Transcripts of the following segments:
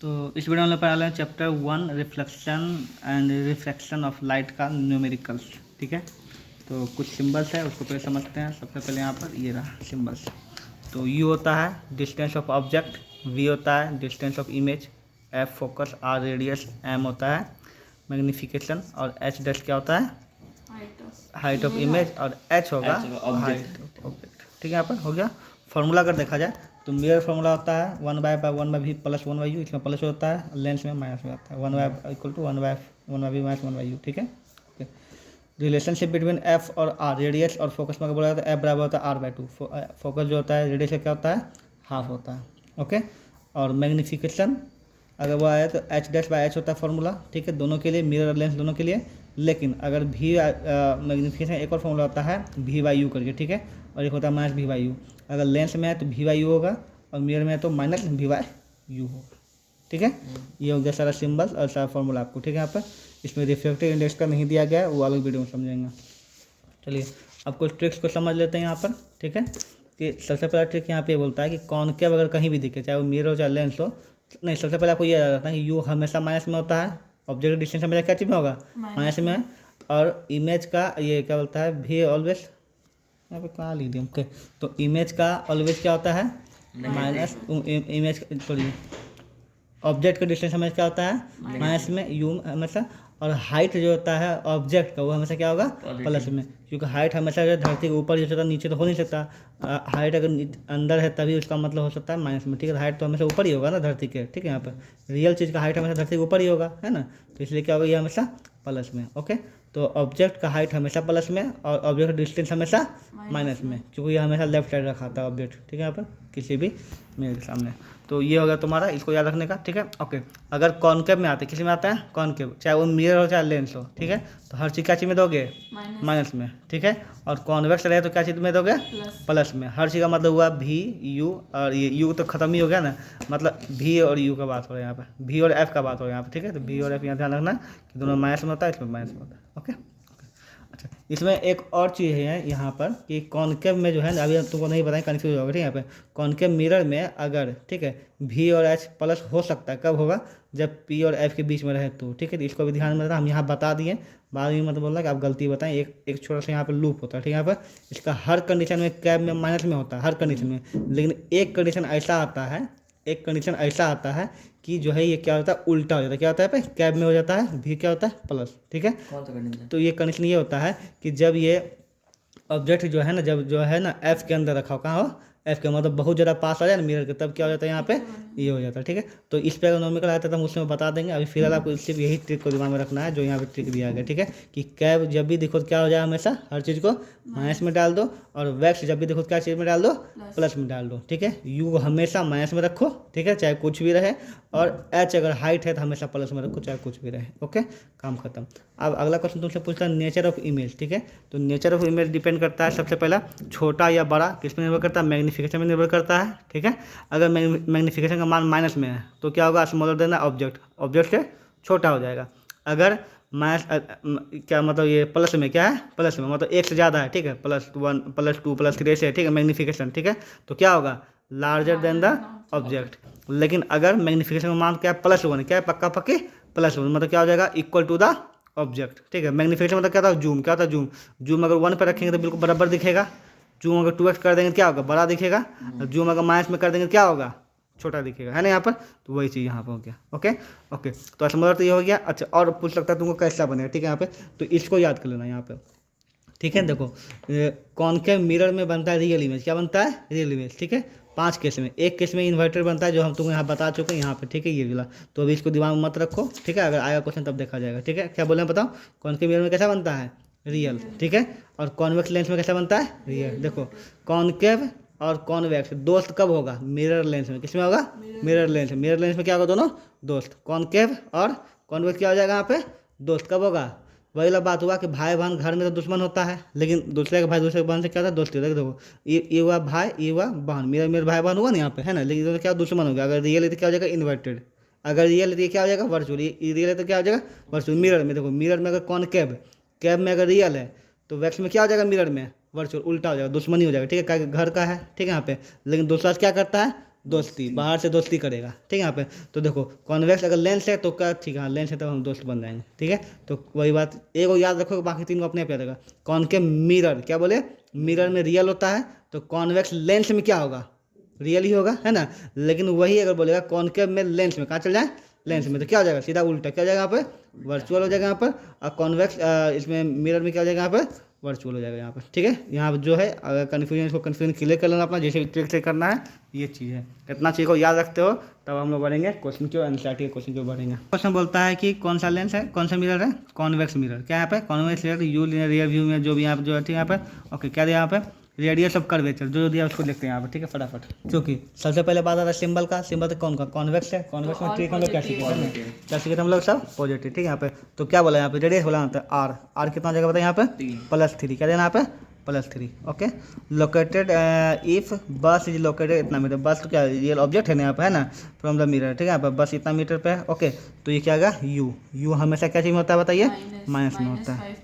तो इस वीडियो में पढ़ा लें chapter 1 reflection and refraction of light का न्यूमेरिकल्स। ठीक है, तो कुछ सिंबल्स है उसको पहले समझते हैं। सबसे पहले यहाँ पर ये रहा सिंबल्स। तो U होता है डिस्टेंस ऑफ ऑब्जेक्ट, V होता है distance of image, F focus, R radius, M होता है मैग्नीफिकेशन और H डैश क्या होता है हाइट ऑफ इमेज और H होगा हाइट ऑफ ऑब्जेक्ट। ठीक है, यहाँ पर हो गया। फार्मूला अगर देखा जाए तो मिरर फार्मूला होता है 1/1/v प्लस 1/u, इसमें प्लस होता है, लेंस में माइनस में होता है 1 equal to 1/1/v minus 1/u। ठीक है, रिलेशनशिप बिटवीन एफ और आर, रेडियस और फोकस में अगर बोला जाता है एफ बराबर होता है r/2। फोकस जो होता है रेडियस का क्या होता है हाफ होता है। ओके, और मैग्नीफिकेशन अगर वो आया तो h डैश बाई h होता है फार्मूला। ठीक है, दोनों के लिए, मिरर और लेंस दोनों के लिए। लेकिन अगर भी मैग्नीफिकेशन एक और फार्मूला होता है v/u करके। ठीक है, और एक होता है माइनस v/u। अगर लेंस में है तो v/u होगा और मिरर में है तो माइनस v/u होगा। ठीक है, ये हो गया सारा सिंबल और सारा फार्मूला आपको। ठीक है, यहाँ पर इसमें रिफ्लेक्टिव इंडेक्स का नहीं दिया गया है, वो अलग वीडियो में समझेंगे। चलिए अब कुछ ट्रिक्स को समझ लेते हैं यहाँ पर। ठीक है, कि सबसे पहला ट्रिक यहाँ पे बोलता है कि कॉनकेव अगर कहीं भी दिखे, चाहे वो मिरर हो चाहे लेंस हो, नहीं, सबसे पहले आपको ये याद रखना है कि यू हमेशा माइनस में होता है, ऑब्जेक्ट डिस्टेंस हमेशा क्या चीज़ में होगा माइनस में, और इमेज का ये क्या बोलता है भी ऑलवेज, यहाँ पे कहाँ लिख दिया ओके, तो इमेज का ऑलवेज क्या होता है माइनस, इमेज सॉरी ऑब्जेक्ट का डिस्टेंस हमेशा क्या होता है माइनस में, यू हमेशा, और हाइट जो होता है ऑब्जेक्ट का वो हमेशा क्या होगा प्लस में, क्योंकि हाइट हमेशा जो धरती के ऊपर हो सकता है, नीचे तो हो नहीं सकता। हाइट अगर अंदर है तभी उसका मतलब हो सकता है माइनस में। ठीक है, हाइट तो हमेशा ऊपर ही होगा ना धरती के। ठीक है, यहाँ पर रियल चीज़ का हाइट हमेशा धरती के ऊपर ही होगा, है ना, तो इसलिए क्या होगा ये हमेशा प्लस में। ओके, तो ऑब्जेक्ट का हाइट हमेशा प्लस में और ऑब्जेक्ट का डिस्टेंस हमेशा माइनस में, क्योंकि ये हमेशा लेफ्ट साइड रखा था ऑब्जेक्ट। ठीक है, यहाँ पर किसी भी मेरे सामने, तो ये होगा तुम्हारा, इसको याद रखने का। ठीक है, ओके। अगर कॉनकेव में आते, किसी में आता है कॉनकेव, चाहे वो मिरर हो चाहे लेंस हो, ठीक है, तो हर चीज़ क्या चीज़ में दोगे माइनस में। ठीक है, और कॉन्वेक्स रहे तो क्या चीज़ में दोगे प्लस में। हर चीज़ का मतलब हुआ भी यू, और ये यू तो खत्म ही हो गया ना, मतलब भी और यू का बात हो रहा है यहाँ पर, भी और एफ का बात हो रहा है यहाँ पर। ठीक है, तो भी और एफ यहाँ ध्यान रखना कि दोनों माइनस में होता है, इसमें माइनस में होता है। ओके, अच्छा, इसमें एक और चीज़ है यहाँ पर कि कॉनकेव में जो है ना, अभी तुमको नहीं बताएं कन्फ्यूज होगा। ठीक है, यहाँ पे कॉनकेव मिरर में अगर, ठीक है, भी और एच प्लस हो सकता है, कब होगा जब पी और एफ के बीच में रहे तो। ठीक है, तो इसको भी ध्यान में रखना, हम यहाँ बता दिए, बाद में मतलब बोल रहा कि आप गलती बताएं। एक छोटा सा यहाँ पर लूप होता है। ठीक है, यहाँ पर इसका हर कंडीशन में कैब में माइनस में होता है, हर कंडीशन में, लेकिन एक कंडीशन ऐसा आता है, एक कंडीशन ऐसा आता है कि जो है ये क्या होता है उल्टा हो जाता है। क्या होता है पे कैब में हो जाता है, भी क्या होता है प्लस। ठीक है, कौन सा कंडीशन? तो ये कंडीशन ये होता है कि जब ये ऑब्जेक्ट जो है ना, जब जो है ना एफ के अंदर रखा हो, कहाँ हो एफ के, मतलब बहुत ज़्यादा पास आ जाए ना मिरर के, तब क्या हो जाता है यहाँ पे ये हो जाता है। ठीक है, तो इस पे अगर नॉमिकल आता है तो हम उसमें बता देंगे। अभी फिलहाल आपको सिर्फ यही ट्रिक को दिमाग में रखना है जो यहाँ पे ट्रिक दिया गया। ठीक है, कि कैब जब भी देखो तो क्या हो जाए हमेशा हर चीज़ को माइनस में डाल दो, और वैक्स जब भी देखो क्या चीज़ में डाल दो प्लस में डाल दो। ठीक है, यू हमेशा माइनस में रखो, ठीक है, चाहे कुछ भी रहे, और एच अगर हाइट है तो हमेशा प्लस में रखो, चाहे कुछ भी रहे। ओके, काम खत्म। अब अगला क्वेश्चन तुमसे पूछता है नेचर ऑफ इमेज। ठीक है, तो नेचर ऑफ इमेज डिपेंड करता है सबसे पहला छोटा या बड़ा किस में निर्भर करता है, मैग्नीफिकेशन में निर्भर करता है। ठीक है, अगर मैग्नीफिकेशन का मान माइनस में है तो क्या होगा स्मॉलर देन ऑब्जेक्ट, ऑब्जेक्ट से छोटा हो जाएगा। अगर माइनस क्या मतलब ये प्लस में क्या है, प्लस में मतलब एक से ज़्यादा है, ठीक है, +1 +2 +3 से, ठीक है, मैग्नीफिकेशन, ठीक है, तो क्या होगा लार्जर देन द ऑब्जेक्ट। लेकिन अगर मैग्नीफिकेशन का मान क्या है +1, क्या है पक्का पक्की +1, मतलब क्या हो जाएगा इक्वल टू द ऑब्जेक्ट। ठीक है, मैग्नीफिकेशन मतलब क्या था जूम, क्या था जूम, जूम अगर 1 पर रखेंगे तो बिल्कुल बराबर दिखेगा, जूम अगर 2x कर देंगे तो क्या होगा बड़ा दिखेगा, और जूम अगर माइनस में कर देंगे तो क्या होगा छोटा दिखेगा, है ना यहाँ पर, तो वही चीज़ यहाँ पर हो गया। ओके ओके, तो ऐसा मतलब तो ये हो गया। अच्छा, और पूछ सकता है तुमको कैसा बनेगा, ठीक है, यहाँ पे तो इसको याद कर लेना यहाँ पे। ठीक है, देखो कॉनकेव मिरर में बनता है रियल इमेज, क्या बनता है रियल इमेज। ठीक है, 5 केस में, एक केस में इन्वर्टर बनता है जो हम तुमको यहाँ बता चुके हैं यहाँ पे। ठीक है, ये वाला तो अभी इसको दिमाग में मत रखो। ठीक है, अगर आएगा क्वेश्चन तब देखा जाएगा। ठीक है, क्या बोले बताओ, कॉनकेव मिरर में कैसा बनता है रियल। ठीक है, और कॉन्वेक्स लेंस में कैसा बनता है रियल। देखो कॉनकेव और कॉन्वेक्स दोस्त कब होगा मिरर लेंस में, किस में होगा मिरर लेंस में। मिरर लेंस में क्या होगा दोनों दोस्त, कॉनकेव और कॉन्वेक्स क्या हो जाएगा यहाँ पे दोस्त, कब होगा वही वाला बात हुआ कि भाई बहन घर में तो दुश्मन होता है, लेकिन दूसरे का भाई दूसरे बहन से क्या होता है दोस्ती होता है। देखो ये हुआ भाई, ये हुआ बहन, मेरा मेरा भाई बहन हुआ ना यहाँ पे, है ना, लेकिन दोनों क्या दुश्मन हो गया। अगर रियल है तो क्या हो जाएगा इन्वर्टेड, अगर रियल है तो क्या हो जाएगा वर्चुअल, ये रियल है तो क्या हो जाएगा वर्चुअल। मिरर में देखो, मिरर में अगर कॉनकेव, कैब में अगर रियल है तो वैक्स में क्या हो जाएगा मिरर में वर्चुअल, उल्टा हो जाएगा, दुश्मनी हो जाएगा। ठीक है, घर का है, ठीक है यहाँ पे, लेकिन दूसरा क्या करता है दोस्ती, बाहर से दोस्ती करेगा, ठीक है यहाँ पे। तो देखो कॉन्वेक्स अगर लेंस है तो क्या, ठीक है हाँ लेंस है तो हम दोस्त बन जाएंगे, ठीक है। तो वही बात, एक को याद रखो, बाकी तीन को अपने आप याद रखा। कॉनकेव मिरर, क्या बोले, मिरर में रियल होता है, तो कॉन्वेक्स लेंस में क्या होगा, रियल ही होगा, है ना। लेकिन वही अगर बोलेगा कॉनकेव में लेंस में, कहाँ चल जाए, लेंस में, तो क्या हो जाएगा, सीधा उल्टा क्या हो जाएगा यहाँ पे, वर्चुअल हो जाएगा यहाँ पर। और कॉन्वेक्स इसमें मिरर में क्या हो जाएगा यहाँ पर, वर्चुअल हो जाएगा यहाँ पर, ठीक है। यहाँ पर जो है अगर कन्फ्यूजन, इसको कन्फ्यूजन क्लियर कर लेना अपना, जैसे ट्रिक से करना है, ये चीज़ है। कितना चीज़ को याद रखते हो तब हम लोग बढ़ेंगे क्वेश्चन की, एनसीईआरटी के क्वेश्चन की बढ़ेंगे। क्वेश्चन बोलता है कि कौन सा लेंस है, कौन सा मिरर है, कॉन्वेक्स मिरर, क्या यहाँ पे convex mirror, you rear view में जो भी यहाँ पे जो है, ठीक है यहाँ पे। ओके क्या दिया यहाँ पे, रेडियस ऑफ कर्वेचर, जो दिया उसको देखते हैं यहाँ पर, ठीक है फटाफट। क्योंकि सबसे पहले बात आता है सिंबल का, सिंबल तो कौन का, कॉन्वेक्स है। कॉन्वेक्स में ट्रिक हम लोग क्या सीखे थे, क्या सीखे थे हम लोग सब, पॉजिटिव, ठीक है यहाँ पे। तो क्या बोला यहाँ पे, रेडियस बोला होता है आर, आर कितना जगह बताया यहाँ पे, +3, क्या देना यहाँ पे, +3, ओके। लोकेटेड इफ बस इज लोकेटेड इतना मीटर, बस तो क्या रियल ऑब्जेक्ट है ना यहाँ पे, है ना, फ्रॉम द मिरर, ठीक है यहाँ पे बस इतना मीटर पे है, ओके। तो ये क्या आएगा, यू, यू हमेशा क्या चीज़ में होता है बताइए, माइनस में होता है,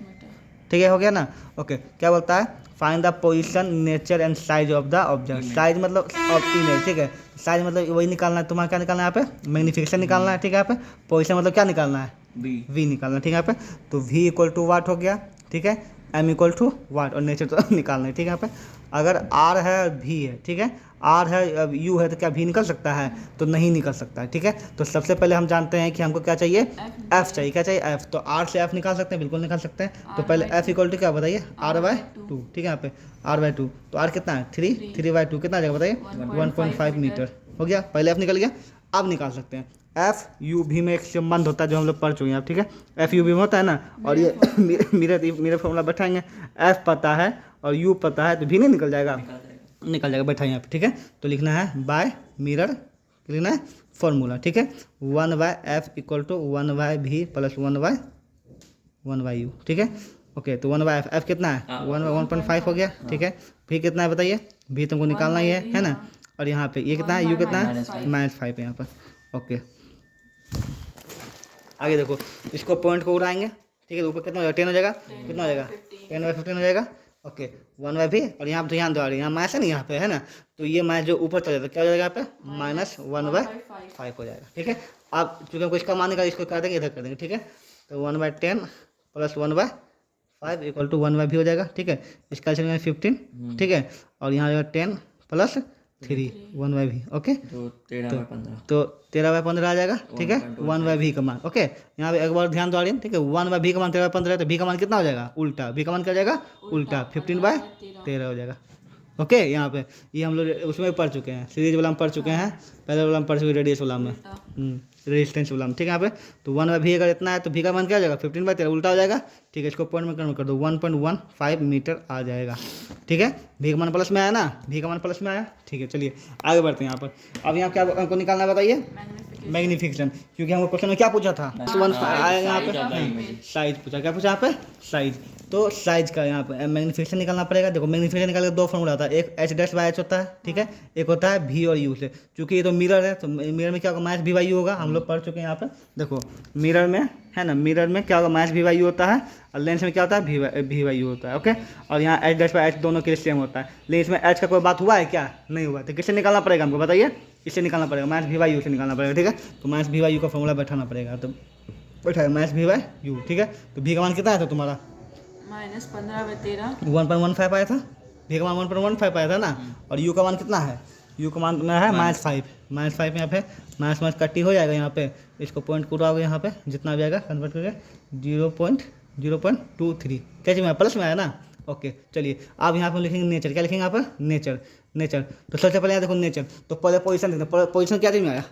ठीक है हो गया ना। ओके क्या बोलता है, find the position, nature and size of the object, size मतलब ऑफ इमेज, ठीक है। साइज मतलब वही निकालना है तुम्हारा, क्या निकालना है यहाँ पे, मैग्नीफिकेशन निकालना है, ठीक है यहाँ पे। पोजीशन मतलब क्या निकालना है, वी निकालना है, ठीक है यहाँ पे। तो वी इक्वल टू वाट हो गया, ठीक है, एम इक्वल टू वाट, और नेचर तो निकालना है, ठीक है यहाँ पे। अगर आर है भी है, ठीक है, आर है अब यू है, तो क्या भी निकल सकता है, तो नहीं निकल सकता है, ठीक है। तो सबसे पहले हम जानते हैं कि हमको क्या चाहिए, एफ चाहिए, क्या चाहिए, एफ। तो आर से एफ निकाल सकते हैं, बिल्कुल निकाल सकते हैं। तो पहले एफ इक्वल टू क्या बताइए, R/2, ठीक है यहाँ पे R/2। तो आर कितना है 3/2 कितना आ जाएगा बताइए, 1.5 मीटर हो गया, पहले एफ निकल गया। अब निकाल सकते हैं एफ यू भी में एक संबंध होता है जो हम लोग पढ़ चुके हैं, ठीक है। एफ यू भी में होता है ना, और ये मेरे फॉर्मूला बैठाएंगे, एफ पता है और यू पता है, तो भी नहीं निकल जाएगा, निकल जाएगा, बैठा यहाँ पे, ठीक है। तो लिखना है बाय मिरर, लिखना है फॉर्मूला, ठीक है, 1/f equal to 1/v plus 1/1/u, ठीक है। ओके तो 1/f, एफ कितना है 1/1.5 हो गया, ठीक है। भी कितना है बताइए, भी तुमको निकालना ही है ना। और यहाँ पे ये कितना है, यू कितना है -5 है यहाँ पर, ओके। आगे देखो, इसको पॉइंट को उड़ाएंगे, ठीक है, ऊपर कितना हो जाएगा, 10 हो जाएगा, कितना हो जाएगा 10/15 हो जाएगा, ओके 1/v। और यहाँ पे ध्यान दो, यहाँ माइनस है ना यहाँ पे, है ना, तो ये माइनस जो ऊपर चले जाता है क्या हो जाएगा यहाँ पे, -1/5 हो जाएगा, ठीक है। अब चूँकि हमको इसका मान निकाल, इसको कर देंगे, इधर कर देंगे, ठीक है। तो 1/10 प्लस 1/5 इक्वल टू 1/v हो जाएगा, ठीक है। इसका चलेगा 15, ठीक है, और यहाँ जाएगा 10 प्लस 3 1/v, ओके। तो 13/15 आ जाएगा, ठीक है, 1/v का मान, ओके। यहाँ पे एक बार ध्यान दो, ठीक है, 1/v का मान 13/15 है, तो v का मान कितना हो जाएगा, उल्टा, v का मान क्या हो जाएगा, उल्टा 15/13 हो जाएगा, ओके। यहाँ पे ये हम लोग उसमें पढ़ चुके हैं, सीरीज वाला में पढ़ चुके हैं, पहले वाला में पढ़ चुके, रेडियस वाला में, रेजिस्टेंस वाला में, ठीक है। यहाँ पे तो 1/v अगर इतना है तो v का मान क्या हो जाएगा, 15/13 उल्टा हो जाएगा, ठीक है। इसको पॉइंट में कन्वर्ट कर दो, 1.15 मीटर आ जाएगा, ठीक है। v का मान प्लस में आया ना, v का मान प्लस में आया, ठीक है। चलिए आगे बढ़ते हैं यहाँ पर। अब यहाँ क्या हमको निकालना है बताइए, मैग्नीफिकेशन, क्योंकि हमको क्वेश्चन में क्या पूछा था, आया यहाँ पे साइज पूछा, क्या पूछा यहाँ पे, साइज। तो साइज का यहाँ पे मैग्नीफिकेशन निकालना पड़ेगा। देखो मैग्नीफिकेशन निकालने का दो फॉर्मूला होता है, एक h'/h होता है, ठीक है, एक होता है v और u से। चूँकि ये तो मिरर है, तो मिरर में क्या होगा, -v/u होगा, हम लोग पढ़ चुके हैं यहाँ पे। देखो मिरर में है ना, मिरर में क्या होगा, -v/u होता है, और लेंस में क्या होता है, v/u होता है, ओके। और यहाँ h'/h दोनों के लिए सेम होता है, लेकिन इसमें h का कोई बात हुआ है क्या, नहीं हुआ। तो किससे निकालना पड़ेगा हमको बताइए, इससे निकालना पड़ेगा, -v/u से निकालना पड़ेगा, ठीक है। तो -v/u का फॉर्मूला बैठाना पड़ेगा, तो बैठा -v/u, ठीक है। तो v का मान कितना है, तो तुम्हारा -15/13 1.15 आया था, v का मान 1.15 आया था ना। और u का मान कितना है, u का मान में है -5 यहाँ पे, माइनस कट्टी हो जाएगा यहाँ पे, इसको पॉइंट को उड़ाओगे यहाँ पे, जितना भी आएगा कन्वर्ट करके 0.023, कैसे में प्लस में आया ना, ओके। चलिए अब यहाँ पर लिखेंगे नेचर, क्या लिखेंगे यहाँ पर, नेचर। तो सबसे पहले यहाँ देखो नेचर, तो पहले पोजीशन देखते हैं, पोजीशन क्या चीज़ में आया,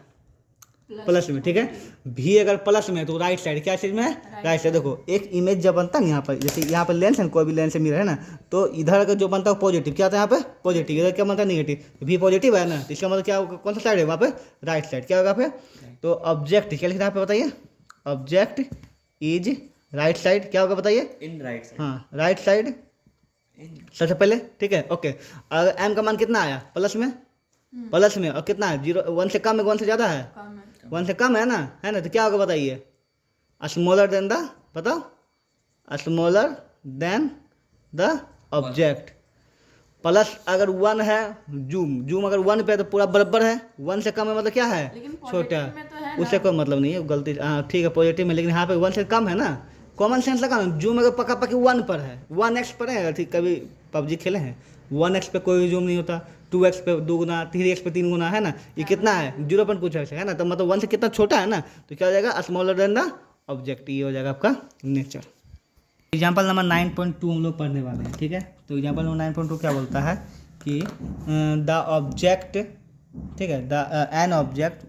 प्लस में, ठीक है। भी अगर प्लस में है तो राइट साइड क्या चीज़ में है, राइट साइड। देखो एक इमेज जब बनता है ना यहाँ पर, जैसे यहाँ पर लेंस है, कोई भी लेंस से मिरर है ना, तो इधर अगर जो बनता है पॉजिटिव, क्या आता है यहाँ पे, पॉजिटिव, इधर क्या बनता है नेगेटिव, भी पॉजिटिव है ना, तो इसका मतलब क्या होगा, कौन सा साइड है वहाँ पे, राइट साइड, क्या होगा यहाँ पे। तो ऑब्जेक्ट क्या लिखना है यहाँ पे बताइए, ऑब्जेक्ट इज राइट साइड, क्या होगा बताइए, इन राइट साइड, हाँ राइट साइड सबसे पहले, ठीक है, ओके। अगर एम का मान कितना आया, प्लस में, और कितना है 0, 1 से कम है 1 से ज़्यादा है, कम है, 1 से कम है ना, तो क्या होगा बताइए, स्मॉलर देन द, बताओ, smaller than the object. Plus अगर 1 है, जूम अगर 1 पे है तो पूरा बराबर है, 1 से कम है मतलब क्या है, लेकिन छोटा पॉजिटिव में तो है उससे ना। कोई मतलब नहीं है, गलती ठीक है पॉजिटिव में, लेकिन यहाँ पे 1 से कम है ना, कॉमन सेंस लगा ना, जूम अगर पक्का पक्की 1 पर है, 1x पर है, ठीक कभी पबजी खेले हैं 1x पे कोई जूम नहीं होता, 2x पे 2 गुना, 3x पे 3 गुना है ना, ये कितना है 0 पॉइंट कुछ है ना, तो मतलब 1 से कितना छोटा है ना, तो क्या हो जाएगा स्मॉलर देन द ऑब्जेक्ट, ये हो जाएगा आपका नेचर। एग्जाम्पल नंबर 9.2 हम लोग पढ़ने वाले हैं, ठीक है। तो एग्जाम्पल नंबर 9.2 क्या बोलता है कि द ऑब्जेक्ट, ठीक है, the an object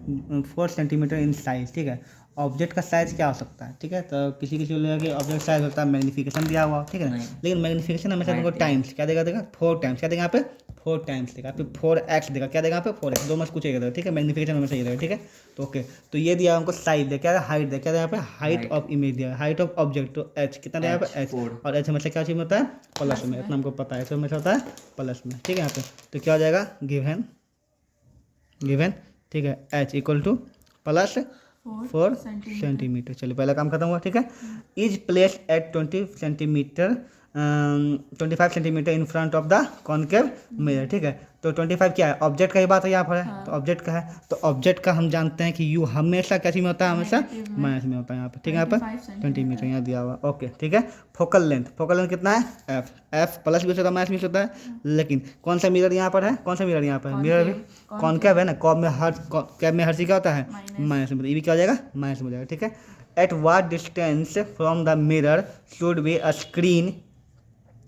4 centimetre in size, ठीक है। ऑब्जेक्ट का साइज क्या हो सकता है, ठीक है, तो किसी किसी को लगेगा कि ऑब्जेक्ट साइज होता है मैग्नीफिकेशन दिया हुआ, ठीक है ना, लेकिन मैग्नीफिकेशन हमेशा तुमको टाइम्स क्या देगा, 4 टाइम्स क्या देगा यहाँ पे, 4 टाइम्स देगा, फिर 4x देगा, क्या देगा यहाँ पे 4x, दो मत कुछ देगा, ठीक है, मैग्नीफिकेशन हमेशा ये देगा, ठीक है। तो ओके, तो ये दिया हमको साइज दे, क्या है हाइट दे, क्या दिया यहाँ पे हाइट ऑफ इमेज दिया, हाइट ऑफ ऑब्जेक्ट, तो h कितना दिया यहाँ पे h, और h हमेशा क्या चीज में होता है प्लस में, इतना हमको पता है, h हमेशा होता है प्लस में, ठीक है। यहाँ पे तो क्या हो जाएगा गिवन, ठीक है, h equal two plus 4 centimetre. चलिए पहला काम खत्म हुआ, ठीक है। Is place at 25 centimetre in front of the concave mirror, ठीक है। तो 25 क्या है, ऑब्जेक्ट का ही बात है यहाँ पर है, तो ऑब्जेक्ट का है, तो ऑब्जेक्ट का हम जानते हैं कि यू हमेशा कैसी में होता है, हमेशा माइनस में होता है यहाँ पे, ठीक है, यहाँ पर 20 मीटर यहाँ दिया हुआ, ओके, ठीक है। फोकल लेंथ कितना है एफ प्लस भी होता है माइनस भी होता है, लेकिन कौन सा मिरर यहाँ पर है, कौन सा मिरर यहाँ पर है, मिरर भी कॉनकेव है ना, कैब में हर चीज़ क्या होता है माइनस में, ये भी क्या हो जाएगा माइनस में हो जाएगा, ठीक है। At what distance from the mirror should be a screen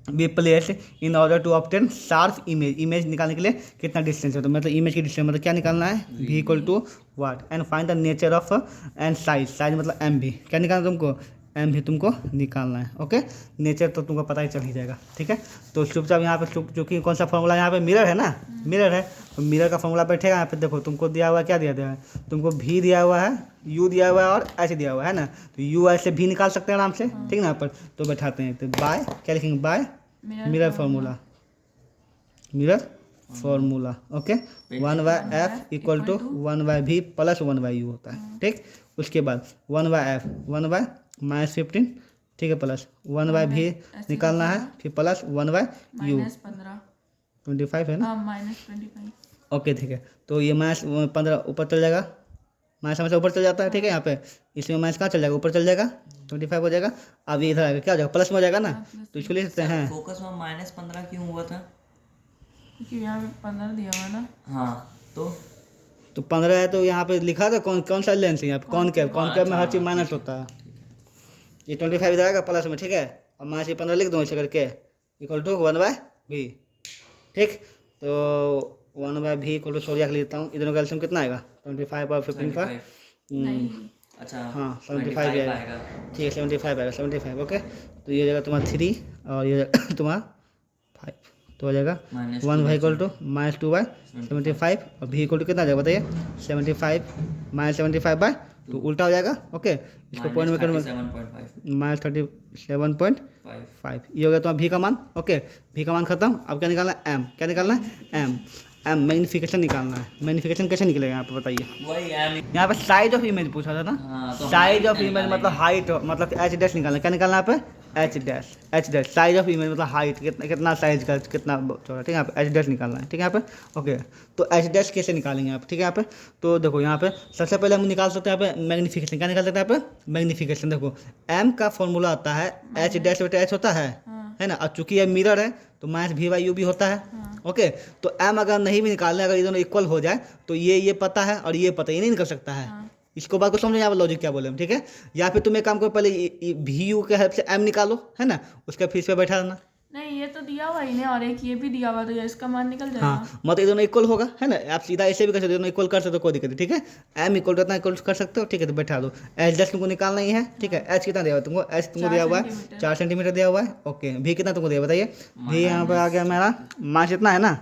be place in order to obtain sharp image निकालने के लिए कितना डिस्टेंस है, तो मतलब इमेज की डिस्टेंस मतलब क्या निकालना है, v equal to what, and find the nature of and size मतलब एम भी क्या निकालना तुमको, एम भी तुमको निकालना है, ओके। नेचर तो तुमको पता ही चल ही जाएगा, ठीक है। तो चुपचाप यहाँ पे चूँकि कौन सा फॉर्मूला यहाँ पे मिरर है ना, मिरर है, तो मिरर का फॉर्मूला बैठेगा यहाँ पे, देखो तुमको दिया हुआ है, क्या दिया है तुमको, v दिया हुआ है, u दिया हुआ है और h दिया हुआ है ना, तो u ऐसे v निकाल सकते हैं आराम से, ठीक ना, यहाँ पर तो बैठाते हैं, तो बाय क्या लिखेंगे, by mirror formula, okay, 1/f equal to 1/v plus 1/u होता है, ठीक। उसके बाद 1/f 1/-15, ठीक है, प्लस 1/v निकालना है, फिर प्लस 1/u 25 है ना, ओके, ठीक है। तो ये -15 ऊपर चल जाएगा, माइनस हमेशा ऊपर चल जाता है, ठीक है। यहाँ पे इसमें माइनस कहाँ चल जाएगा, ऊपर चल जाएगा, 25 हो जाएगा, अब ये इधर आएगा क्या हो जाएगा प्लस में हो जाएगा ना, तो इसको लिख सकते हैं फोकस में -15 क्यों हुआ था, क्योंकि यहाँ पे 15 दिया हुआ ना, हाँ तो 15 है, तो यहाँ पे लिखा था कौन सा लेंस है यहाँ पे, कॉनकेव में हर चीज़ माइनस होता है, ये 25 इधर आएगा प्लस में, ठीक है, और माइनस 15 लिख दो ऐसे करके इक्वल टू 1/v, ठीक। तो 1/v इक्वल टू सोडिया लिख लेता हूँ, इधर का एल्सियम कितना आएगा 25 और 15 अच्छा हाँ 75 आएगा, ठीक है 75 आएगा, 75 ओके। तो ये हो जाएगा तुम्हारा 3 और ये तुम्हारा 5, तो हो जाएगा 1 इक्वल टू -2/75 और v इक्वल टू कितना आ जाएगा बताइए, 75 -75/2 उल्टा हो जाएगा, ओके। इसको पॉइंट में करूँगा -37.5, ये हो गया तुम्हारा v का मान, ओके। v का मान खत्म, अब क्या निकालना है m, क्या निकालना है m मैग्नीफिकेशन निकालना है, मैग्नीफिकेशन कैसे निकलेगा यहाँ पे बताइए, वही यहाँ पे साइज ऑफ इमेज पूछा था ना, तो साइज ऑफ इमेज मतलब हाइट, मतलब एच डैश निकालना, क्या निकालना है यहाँ पे H dash, size of image मतलब हाइट कितना साइज का कितना चौड़ा, ठीक है, यहाँ पे एच डैश निकालना है, ठीक है यहाँ पे, ओके। तो एच डैश कैसे निकालेंगे यहाँ पे, ठीक है, यहाँ पे तो देखो यहाँ पे सबसे पहले हम निकाल सकते हैं यहाँ पे मैग्नीफिकेशन, क्या निकाल सकते हैं यहाँ पे मैग्नीफिकेशन, देखो एम का फॉर्मूला आता है एच डैश बटे एच होता है ना, और चूंकि ये मिरर है तो -v/u भी होता है, ओके। तो m अगर नहीं भी निकालना, अगर ये दोनों इक्वल हो जाए तो ये पता है और ये पता, ये नहीं निकल सकता है, इसको बात को समझो यहाँ पर लॉजिक क्या बोले हम, ठीक है। या फिर तुम एक काम करो, पहले v/u के हेल्प से m निकालो, है ना, उसका फिर इस पे बैठा देना, नहीं ये तो दिया हुआ ही नहीं, और एक ये भी दिया हुआ, तो इसका मान निकल जाएगा, हाँ मतलब ये दोनों इक्वल होगा, है ना, आप सीधा ऐसे भी कर सकते हो, दोनों इक्वल कर सकते हो, कोई दिक्कत नहीं, ठीक है। m इक्वल टू इतना इक्वल कर सकते हो, ठीक है, तो बैठा दो, एच डैश तुमको निकालना ही है, ठीक है। h कितना दिया हुआ तुमको, h तुमको दिया हुआ है 4 सेंटीमीटर दिया हुआ है, ओके। v कितना तुमको दिया बताइए, v यहाँ पर आ गया मेरा माइनस इतना है ना,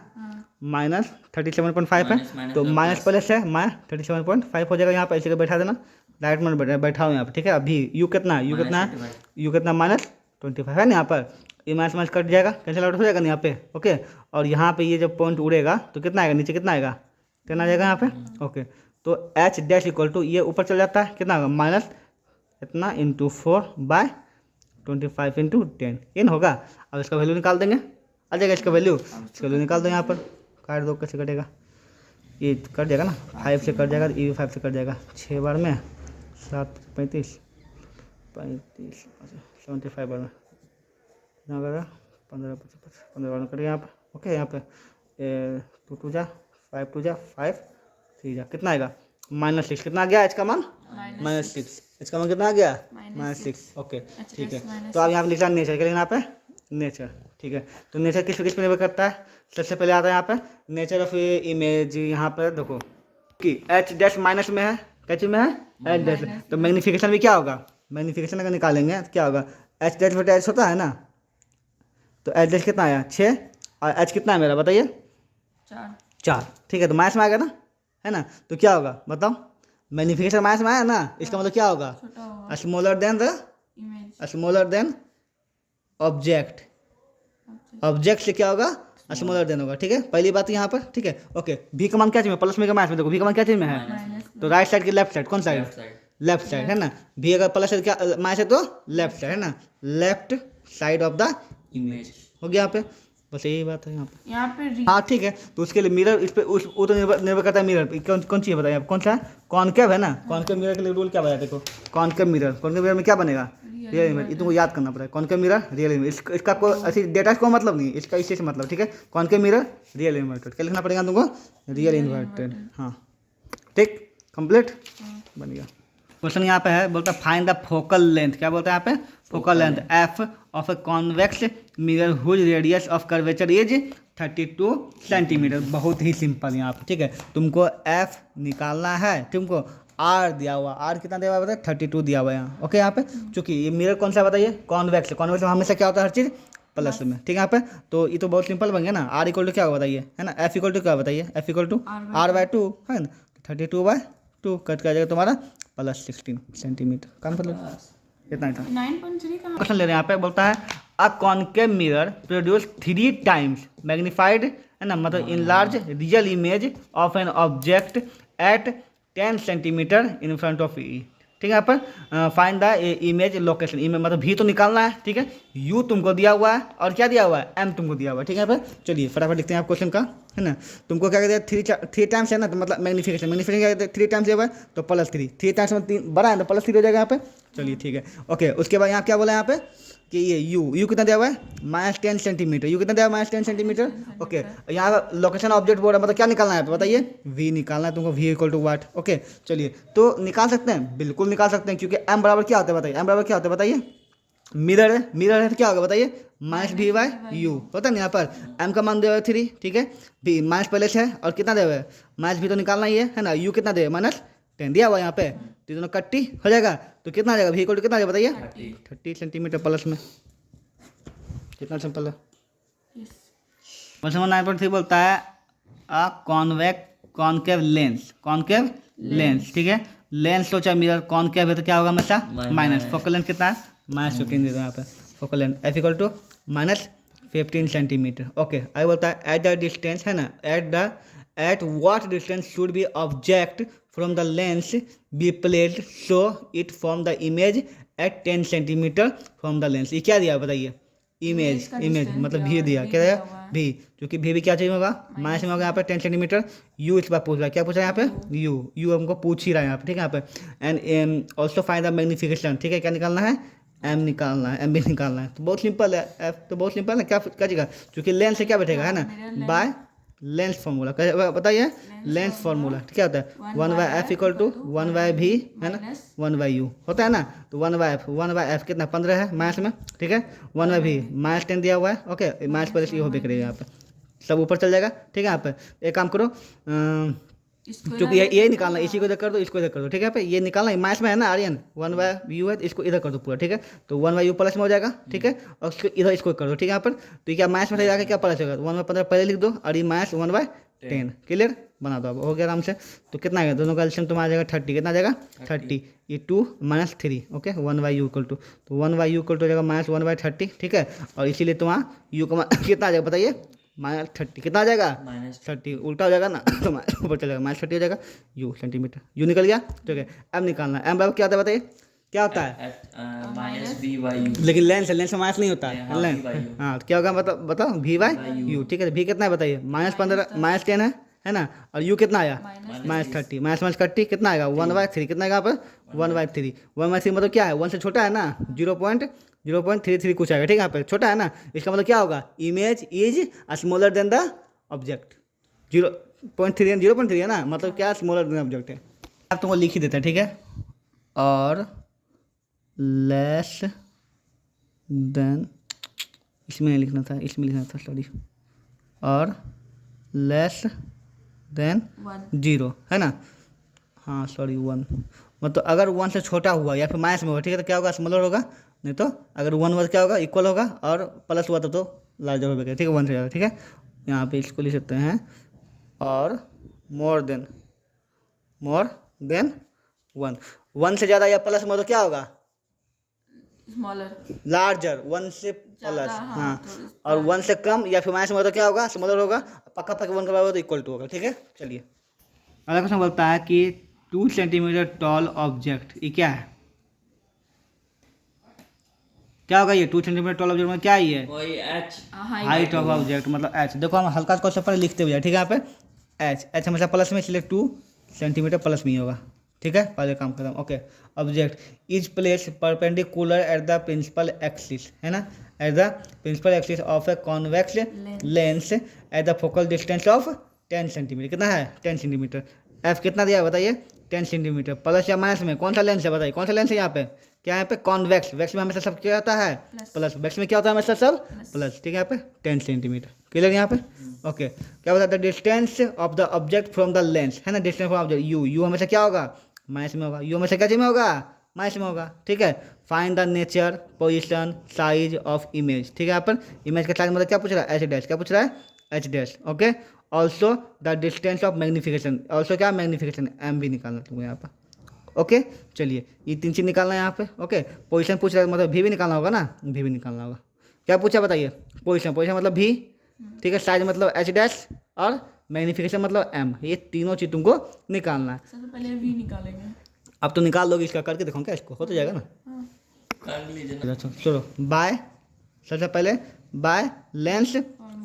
-37.5 है, तो माइनस प्लस है -37.5 हो जाएगा, यहाँ पर ऐसे बैठा देना, डायरेक्ट में बैठा हो यहाँ पर, ठीक है। अभी u कितना है, u कितना -25 है ना, यहाँ पर ये माइनस कट जाएगा, कैंसिल आउट हो जाएगा ना यहाँ पे, ओके। और यहाँ पे ये जब पॉइंट उड़ेगा तो कितना आएगा, नीचे कितना आएगा 10 आ जाएगा यहाँ पे, ओके। तो एच डैश इक्वल टू ये ऊपर चल जाता है, कितना होगा माइनस इतना इंटू 4/25 इंटू 10 इन होगा। अब इसका वैल्यू निकाल देंगे, आ जाएगा इसका वैल्यू। इसका वैल्यू निकाल दो यहाँ पर, काट दो, कैसे कटेगा, ये कट जाएगा ना, 5 से कट जाएगा, ये 5 से कट जाएगा, 6 बार में 7 35 35 75 बार में कितना होगा, 15 55 15 बार में कटेगा यहाँ पर। ओके, यहाँ पे 2 2 जा 5 2 जा 5 3 जा, कितना आएगा -6। कितना आ गया इसका मान, -6। इसका मान कितना आ गया, -6। ओके ठीक है। तो अब यहाँ पे लिखा नेचर, क्या लिखना यहाँ पे, नेचर। ठीक है, तो नेचर किस पे निर्भर करता है, सबसे पहले आता है यहाँ पे नेचर ऑफ इमेज। यहाँ पर देखो कि एच डैश माइनस में है, क्या चीज में है, एच डैश। तो मैग्नीफिकेशन भी क्या होगा, मैग्नीफिकेशन अगर निकालेंगे तो क्या होगा, एच डैश बटा एच होता है ना, तो एच डैश कितना आया 6 और एच कितना है मेरा बताइए 4। ठीक है, तो माइनस में आ गया ना, है ना, तो क्या होगा बताओ, मैग्नीफिकेशन माइनस में आया ना, इसका मतलब क्या होगा, smaller than the smaller than object. Object से क्या होगा, स्मॉलर देन होगा। ठीक है, पहली बात यहाँ पर। ठीक है, ओके। भी का मान क्या चीज में, प्लस में का माइनस में, देखो भी का मान क्या चीज में है, तो राइट साइड की लेफ्ट साइड, कौन साइड, लेफ्ट साइड, है ना। भी अगर प्लस साइड क्या माइनस है तो लेफ्ट साइड, है ना, left side of the image हो गया यहाँ पे, बस यही बात है यहाँ पे। पे हाँ ठीक है, तो उसके लिए मिरर इस पे वो तो निर्भर करता है, मिरर कौन सी है बताइए आप, कौन सा है, कॉनकेव है ना। कॉनकेव मिरर के लिए रूल क्या बताया, देखो कॉनकेव मिरर में क्या बनेगा, रियल इमेज। ये तुमको याद करना पड़ेगा, कॉनकेव मिरर रियल इमेज। इसका कोई ऐसी डेटा को मतलब नहीं, इसका इससे मतलब। ठीक है, कॉनकेव मिरर रियल इन्वर्टेड, क्या लिखना पड़ेगा तुमको, रियल इन्वर्टेड। हाँ ठीक, कंप्लीट बन गया। क्वेश्चन यहाँ पे है, बोलता है फाइंड द फोकल लेंथ। क्या बोलता है यहाँ पे, focal length F of a convex mirror whose radius of curvature is 32 centimetre. बहुत ही सिंपल यहाँ पे। ठीक है, तुमको एफ निकालना है, तुमको आर दिया हुआ, आर कितना दिया हुआ है बताइए, 32 दिया हुआ है यहाँ। ओके, यहाँ पे चूंकि ये मिरर कौन सा बताइए, कॉन्वेक्स। कॉन्वेक्स में हमेशा क्या होता है, हर चीज़ प्लस में। ठीक है, यहाँ पे तो ये तो बहुत सिंपल बन गया ना। आर इक्वल टू क्या होगा बताइए, है ना, एफ इक्वल टू क्या बताइए, एफ इक्वल टू R/2 है ना, 32/2 कट कर जाएगा तुम्हारा +16 सेंटीमीटर। का मतलब इतना ही था। 9.3 का क्वेश्चन ले रहे हैं यहाँ पे, बोलता है a concave mirror produce 3 times magnified, है ना, मतलब in large real image of an object at 10 centimetre in front of it. ठीक है, यहाँ पर find the image location. Image मतलब भी तो निकालना है। ठीक है, यू तुमको दिया हुआ है और क्या दिया हुआ है, एम तुमको दिया हुआ है। ठीक है, यहाँ पर चलिए फटाफट लिखते हैं आप क्वेश्चन का, है ना। तुमको क्या कहते हैं, 3 टाइम्स है ना, तो मतलब मैग्नीफिकेशन क्या कहते हैं, 3 टाइम्स दिया हुआ है तो +3, 3 टाइम्स में 3 बड़ा है तो +3 हो जाएगा यहाँ पे। चलिए ठीक है, ओके। उसके बाद यहाँ क्या बोला यहाँ पे कि ये यू कितना दिया हुआ है, -10 सेंटीमीटर। यू कितना दिया हुआ है, -10 सेंटीमीटर। ओके, यहाँ लोकेशन ऑब्जेक्ट बोर्ड है, मतलब क्या निकालना है तो बताइए, वी निकालना है तुमको, V equal to what. Okay चलिए, तो निकाल सकते हैं, बिल्कुल निकाल सकते हैं, क्योंकि एम बराबर क्या होता है बताइए, एम बराबर क्या होता है बताइए, मिरर है, मिरर है तो क्या होगा बताइए, -v/u होता है ना। यहाँ पर m का मान दिया हुआ है 3। ठीक है, v माइनस पहले से है और कितना दिया हुआ है, -v तो निकालना ही है ना। u कितना दिया, -10 दिया हुआ है यहाँ पे, तो दोनों कट्टी हो जाएगा, तो कितना आ जाएगा, v इक्वल टू कितना आ जाएगा बताइए, 30 सेंटीमीटर प्लस में। कितना सिंपल है। क्वेश्चन 9.3 बोलता है a concave lens, concave lens. ठीक है, लेंस सोचा मिरर कॉनकेव है तो क्या होगा हमेशा माइनस। फोकल लेंथ कितना है, -15 दे दो यहाँ पे। Focal length f equal to -15 centimetre. Okay, I बोलता है एट द डिस्टेंस, है ना, at what distance should be object from the lens be placed so it form the image at 10 centimetre from the lens. ये क्या दिया बताइए, image मतलब भी दिया, क्या दिया भी, क्योंकि भी क्या चाहिए होगा, माइनस में होगा यहाँ पे 10 सेंटीमीटर। यू इस बार पूछ रहा है, क्या पूछ रहा है यहाँ पे, यू हमको पूछ ही रहा है यहाँ पे। ठीक है, यहाँ पे and also find the magnification. ठीक है, क्या निकालना है, एम निकालना है, एम भी निकालना है। तो बहुत सिंपल है, एफ तो बहुत सिंपल है, क्या जगह, क्योंकि लेंस से क्या बैठेगा, है ना, बाय लेंस फार्मूला। बताइए लेंस फार्मूला क्या होता है, 1/f इक्वल टू 1/v, है ना, 1/u होता है ना। तो 1/f कितना 15 है माइनस में। ठीक है, 1/v -10 दिया हुआ है। ओके, माइनस पहले से ये हो भी करेगा, यहाँ पे सब ऊपर चल जाएगा। ठीक है, यहाँ पे एक काम करो, क्योंकि ये निकालना, इसी को इधर कर दो, इसको इधर कर दो। ठीक है, यहाँ पे ये निकालना माइनस में है ना, आर्यन 1/u है, इसको इधर कर दो पूरा। ठीक है, तो 1/u प्लस में हो जाएगा। ठीक है, और इधर इसको कर दो। ठीक है, यहाँ पर तो ये क्या माइनस में जाकर क्या प्लस होगा, 1/15 पहले लिख दो और ये -1/10 क्लियर बना दो। अब हो गया आराम से। तो कितना आएगा, दोनों का एलसीएम तुम्हारा आ जाएगा 30। कितना आ जाएगा 30, ये 2 - 3। ओके, 1/u इक्वल टू, तो 1/u इक्वल टू हो जाएगा -1/30। ठीक है, और इसीलिए तुम्हारा u का कितना आ जाएगा बताइए, -30। कितना आ जाएगा, -30। उल्टा हो जाएगा ना, तो ऊपर चलेगा, -30 हो जाएगा। यू सेंटीमीटर, यू निकल गया। ठीक है, एम निकालना है, एम बराबर क्या आता है बताइए, क्या होता है? Minus B by U. लेकिन लेंस है, लेंस में माइनस नहीं होता हाँ, है, लेंस। V by U। हाँ, तो क्या होगा मतलब बताओ, वी बाई यू। ठीक है, वी कितना है बताइए? -15 -10 है ना, और यू कितना आया? -30। -30 कितना आएगा? 1/3 कितना आएगा यहाँ पर? 1/3। 1/3 मतलब क्या है? 1 से छोटा है ना, 0.33 कुछ आएगा। ठीक है, यहाँ पे छोटा है ना, इसका मतलब क्या होगा? Image is smaller than the object. 0.3 है ना, मतलब क्या? स्मॉलर देन ऑब्जेक्ट है। आप तुमको लिख ही देता है, ठीक है, और लेस देन, इसमें नहीं लिखना था, इसमें लिखना था, सॉरी, और लेस देन 0 है ना, हाँ सॉरी 1, मतलब अगर 1 से छोटा हुआ या फिर माइनस में होगा, ठीक है, तो क्या होगा? स्मॉलर होगा। नहीं तो अगर 1 हुआ तो क्या होगा? इक्वल होगा, और प्लस हुआ तो लार्जर होगा। ठीक है, 1 से ज़्यादा। ठीक है, यहाँ पे इसको लिख सकते हैं, और मोर देन 1 से ज़्यादा या प्लस में हो तो क्या होगा? Smaller, larger. 1 से प्लस, हाँ, हाँ, तो और 1 से कम या फिर माइनस में हो तो क्या होगा? स्मॉलर होगा। पक्का 1 के बराबर तो इक्वल टू होगा। ठीक है, चलिए अगला क्वेश्चन बोलता है कि 2 सेंटीमीटर टॉल ऑब्जेक्ट, ये क्या है? क्या होगा ये 2 सेंटीमीटर टॉल ऑब्जेक्ट में? क्या है ये? वही एच। हाइट ऑफ ऑब्जेक्ट मतलब एच। देखो हम हल्का क्वेश्चन पर लिखते हुए, ठीक है, यहाँ पे एच हमेशा प्लस में, इसलिए 2 सेंटीमीटर प्लस में ही होगा। ठीक है, पहले काम खत्म। Okay, object is place perpendicular at the principal axis, है ना, at the principal axis of a convex lens at the focal distance of 10 centimetre. कितना है? 10 सेंटीमीटर। एफ कितना दिया है बताइए? 10 सेंटीमीटर। प्लस या माइनस में कौन सा लेंस है बताइए? कौन सा लेंस है यहाँ पे? क्या यहाँ पे? कॉन्वेक्स। वेक्स में हमेशा सब क्या होता है? प्लस। वेक्स में क्या होता है हमेशा? सब प्लस। ठीक है, यहाँ पे 10 सेंटीमीटर। क्लियर यहाँ पे? ओके, क्या बताया था? Distance of the object from the lens, है ना, डिस्टेंस फ्रॉम ऑब्जेक्ट यू हमेशा क्या होगा? माइनस में होगा। यू हमेशा क्या चीज में होगा? माइनस में होगा। ठीक है, find the nature, position, size of image. ठीक है, यहाँ पर इमेज का साइज मतलब क्या पूछ रहा है? H dash. क्या पूछ रहा है? H dash. Okay, also the distance of magnification. Also क्या? मैग्निफिकेशन, एम भी निकालना तुमको यहाँ पर। ओके, चलिए ये 3 चीज़ निकालना है यहाँ पे। ओके, पोजीशन पूछ रहा है मतलब भी निकालना होगा ना, भी निकालना होगा। क्या पूछा बताइए? पोजीशन मतलब भी। ठीक है, साइज मतलब एच डैश, और मैग्निफिकेशन मतलब एम। ये तीनों चीज़ तुमको निकालना है। सबसे पहले वी निकालेंगे। अब तो निकाल लोगे, इसका करके देखो क्या, इसको हो तो जाएगा ना। कर लीजिए ना। अच्छा चलो, बाय, सबसे पहले बाय लेंस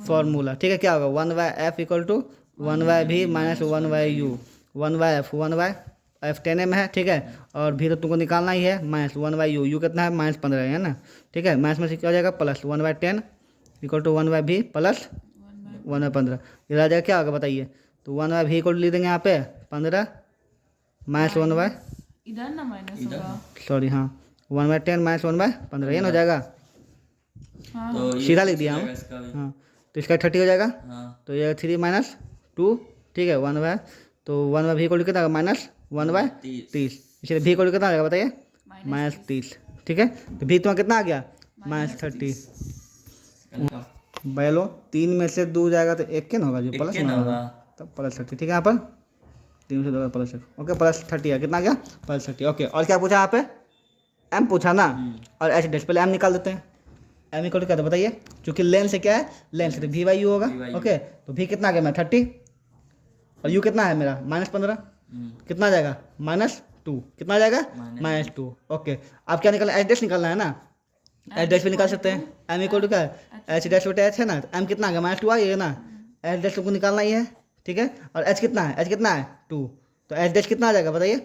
फॉर्मूला। ठीक है, क्या होगा? 1/f equal to 1/v minus 1/u। 1/f 1/f 10m है। ठीक है, और भी तो तुमको निकालना ही है, माइनस 1/u। यू कितना है? -15 है ना। ठीक है, माइनस में से क्या हो जाएगा? Plus 1/10 equal to 1/v plus 1/15। ये आ जाएगा क्या होगा बताइए? तो 1/v इक्वल टू लिख देंगे यहाँ पे 15 माइनस 1/, इधर ना माइनस होगा। सॉरी, हाँ, 1/10 माइनस 1/15, ये ना हो जाएगा। हाँ, तो ये सीधा लिख दिया हम। इसका भी। हाँ, तो इसका 30 हो जाएगा। हाँ, तो ये 3 - 2। ठीक है, 1/, तो 1/v को कितना माइनस 1/30, इसलिए v को कितना आ जाएगा बताइए? -30। ठीक है, तो v तुम्हारा कितना आ गया? -30। बैलो 3 में से 2 जाएगा तो 1 के ना होगा, जो प्लस में होगा, तब +30। ठीक है, यहाँ पर 3 से 2 +1। ओके, +30 है, कितना गया? +30। ओके, और क्या पूछा यहाँ पे? एम पूछा ना, और एच डैश। पहले एम निकाल देते हैं। एम इक्वल टू क्या था बताइए? क्योंकि लेंस से क्या है? लेंस तो v/u होगा। ओके, तो v कितना आ गया? मैं 30, और u कितना है मेरा? -15। कितना आ जाएगा? -2। कितना आ जाएगा? -2। ओके, अब क्या निकालना? एच डैश निकालना है ना, एच डैश भी निकाल सकते हैं। एम इक्वल टू क्या है? एच डैश बटे एच है ना, एम कितना आ गया? -2 आ गया ना, एच डैश तुमको निकालना ही है। ठीक है, और एच कितना है? एच कितना है? 2, तो एच डैश कितना आ जाएगा बताइए?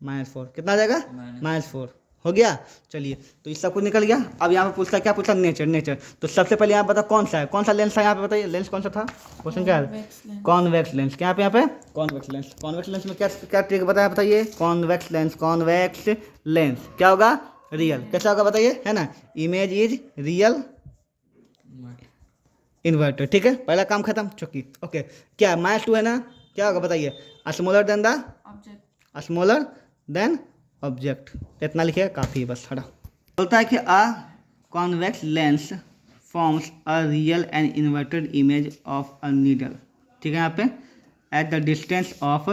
-4। कितना आ जाएगा? -4 हो गया। चलिए, तो इस सब कुछ निकल गया। अब यहाँ पे पूछता क्या पूछता? नेचर। तो सबसे पहले यहाँ बताओ कौन सा है, कौन सा लेंस है यहाँ पे बताइए? लेंस कौन सा था? क्वेश्चन क्या है? Convex lens. क्या यहाँ पे? Convex lens. कॉन्वेक्स लेंस में क्या क्या ट्रिक बताया बताइए? कॉन्वेक्स लेंस क्या होगा? रियल। कैसा होगा बताइए? है ना, इमेज इज रियल इन्वर्टेड। ठीक है, पहला काम खत्म, चुकी। ओके, क्या -2 है ना, क्या होगा बताइए? Smaller than the object. Smaller than object. इतना लिखिए, काफ़ी है, बस हटा। बोलता है कि a convex lens forms a real and inverted image of a needle. ठीक है, यहाँ पे at the distance of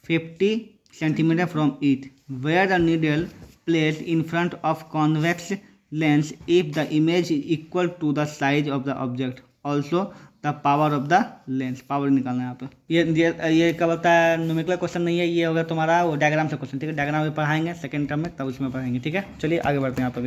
50 centimetre from it, where the needle placed in front of convex lens if the image is equal to the size of the object. Also the power of the lens, power निकालना है यहाँ पे। ये क्या बोलता है, numerical question नहीं है, ये होगा तुम्हारा वो डायग्राम से क्वेश्चन, ठीक है। डायग्राम में पढ़ाएंगे सेकंड टर्म में, तब उसमें पढ़ाएंगे, ठीक है। चलिए आगे बढ़ते हैं यहाँ पर।